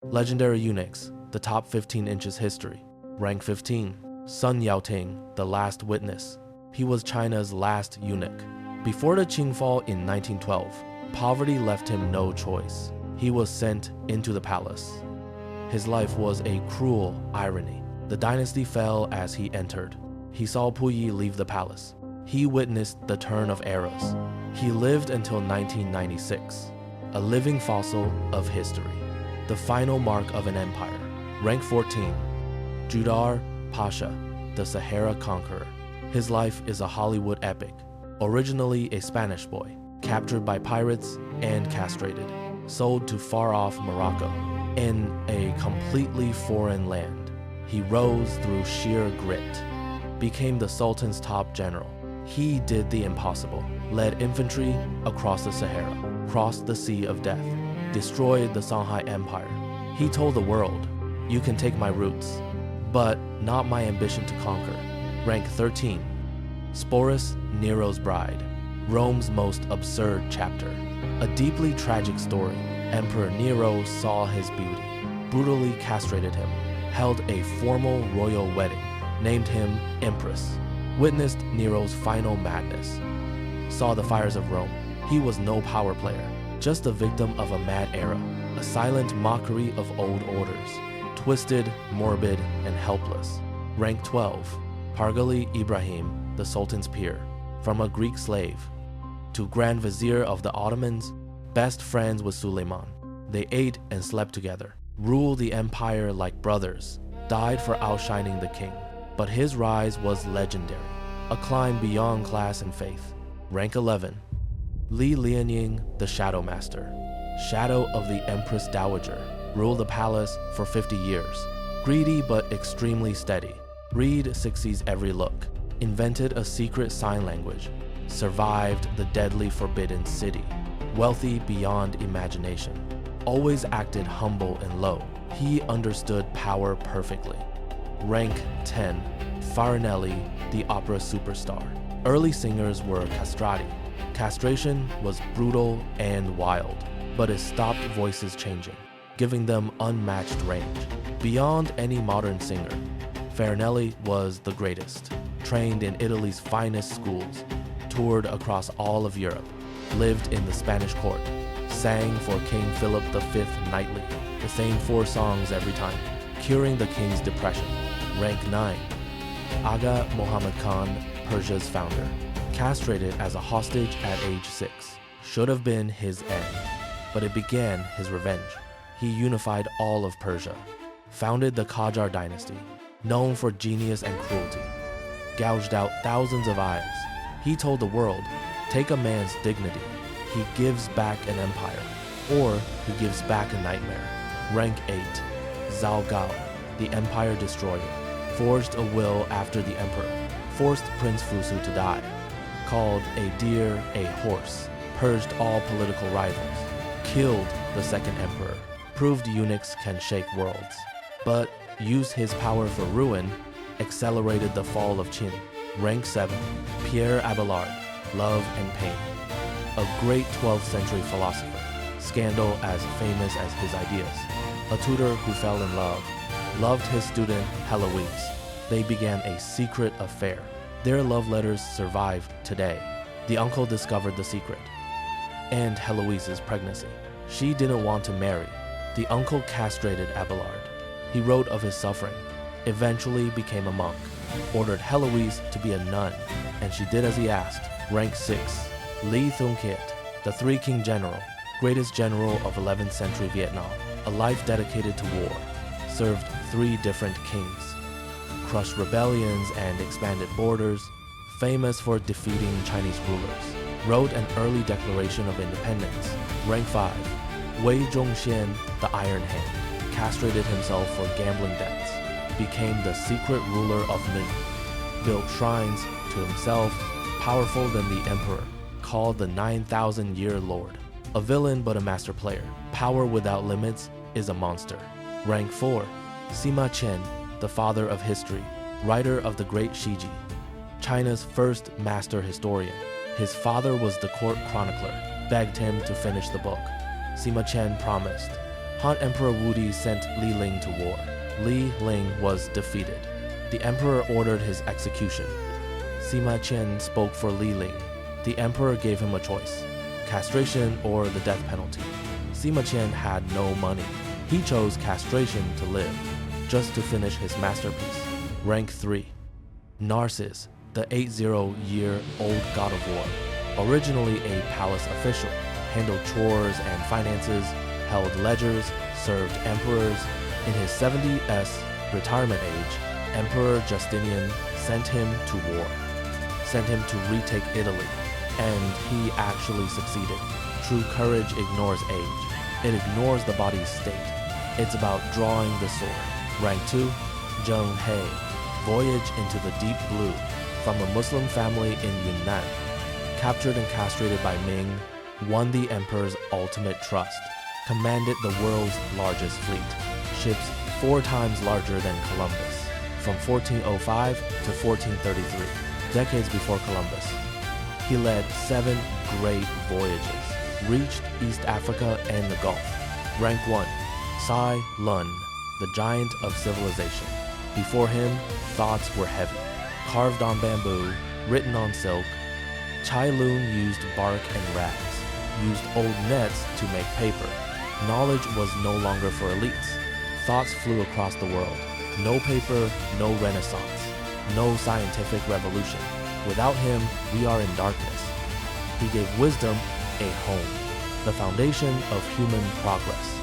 Legendary Eunuchs, the top 15 inches history. Rank 15. Sun Yaoting, the last witness. He was China's last eunuch. Before the Qing fall in 1912, poverty left him no choice. He was sent into the palace. His life was a cruel irony. The dynasty fell as he entered. He saw Puyi leave the palace. He witnessed the turn of eras. He lived until 1996, a living fossil of history. The final mark of an empire. Rank 14. Judar Pasha, the Sahara conqueror. His life is a Hollywood epic. Originally a Spanish boy, captured by pirates and castrated, sold to far-off Morocco. In a completely foreign land, he rose through sheer grit, became the Sultan's top general. He did the impossible, led infantry across the Sahara, crossed the Sea of Death, destroyed the Songhai Empire. He told the world, "You can take my roots, but not my ambition to conquer." Rank 13. Sporus, Nero's bride. Rome's most absurd chapter. A deeply tragic story. Emperor Nero saw his beauty, brutally castrated him, held a formal royal wedding, named him Empress, witnessed Nero's final madness, saw the fires of Rome. He was no power player, just a victim of a mad era, a silent mockery of old orders, twisted, morbid, and helpless. Rank 12. Pargali Ibrahim, the Sultan's peer. From a Greek slave to Grand Vizier of the Ottomans, best friends with Suleiman. They ate and slept together, ruled the empire like brothers, died for outshining the king. But his rise was legendary, a climb beyond class and faith. Rank 11. Li Lianying, the Shadow Master. Shadow of the Empress Dowager, ruled the palace for 50 years. Greedy but extremely steady. Read 60's every look. Invented a secret sign language. Survived the deadly Forbidden City. Wealthy beyond imagination. Always acted humble and low. He understood power perfectly. Rank 10. Farinelli, the opera superstar. Early singers were castrati. Castration was brutal and wild, but it stopped voices changing, giving them unmatched range. Beyond any modern singer, Farinelli was the greatest. Trained in Italy's finest schools, toured across all of Europe, lived in the Spanish court, sang for King Philip V nightly, the same 4 songs every time, curing the king's depression. Rank 9. Aga Muhammad Khan, Persia's founder. Castrated as a hostage at age 6. Should have been his end, but it began his revenge. He unified all of Persia, founded the Qajar dynasty, known for genius and cruelty, gouged out thousands of eyes. He told the world, take a man's dignity. He gives back an empire, or he gives back a nightmare. Rank 8. Zhao Gao, the empire destroyer, forged a will after the emperor, forced Prince Fusu to die, called a deer a horse, purged all political rivals, killed the second emperor, proved eunuchs can shake worlds, but used his power for ruin, accelerated the fall of Qin. Rank 7. Pierre Abelard, Love and Pain. A great 12th century philosopher, scandal as famous as his ideas. A tutor who fell in love, loved his student Heloise. They began a secret affair. Their love letters survive today. The uncle discovered the secret, and Heloise's pregnancy. She didn't want to marry. The uncle castrated Abelard. He wrote of his suffering, eventually became a monk, ordered Heloise to be a nun, and she did as he asked. Rank 6. Li Thunkiet, the Three King General, greatest general of 11th century Vietnam, a life dedicated to war, served 3 different kings, crushed rebellions and expanded borders, famous for defeating Chinese rulers, wrote an early declaration of independence. Rank 5. Wei Zhongxian, the Iron Hand, castrated himself for gambling debts, became the secret ruler of Ming, built shrines to himself, powerful than the emperor, called the 9,000-year lord. A villain but a master player. Power without limits is a monster. Rank 4. Sima Qian, the father of history, writer of the Great Shiji, China's first master historian. His father was the court chronicler, begged him to finish the book. Sima Qian promised. Han Emperor Wudi sent Li Ling to war. Li Ling was defeated. The emperor ordered his execution. Sima Qian spoke for Li Ling. The emperor gave him a choice: castration or the death penalty. Sima Qian had no money. He chose castration to live, just to finish his masterpiece. Rank 3. Narcissus, the 80-year-old god of war. Originally a palace official, handled chores and finances, held ledgers, served emperors. In his 70s retirement age, Emperor Justinian sent him to war, sent him to retake Italy, and he actually succeeded. True courage ignores age. It ignores the body's state. It's about drawing the sword. Rank 2, Zheng, voyage into the deep blue, from a Muslim family in Yunnan. Captured and castrated by Ming, won the emperor's ultimate trust, commanded the world's largest fleet, ships 4 times larger than Columbus, from 1405 to 1433, decades before Columbus. He led 7 great voyages, reached East Africa and the Gulf. Rank 1, Sai Lun, the giant of civilization. Before him, thoughts were heavy, carved on bamboo, written on silk. Cai Lun used bark and rags, used old nets to make paper. Knowledge was no longer for elites. Thoughts flew across the world. No paper, no renaissance, no scientific revolution. Without him, we are in darkness. He gave wisdom a home, the foundation of human progress.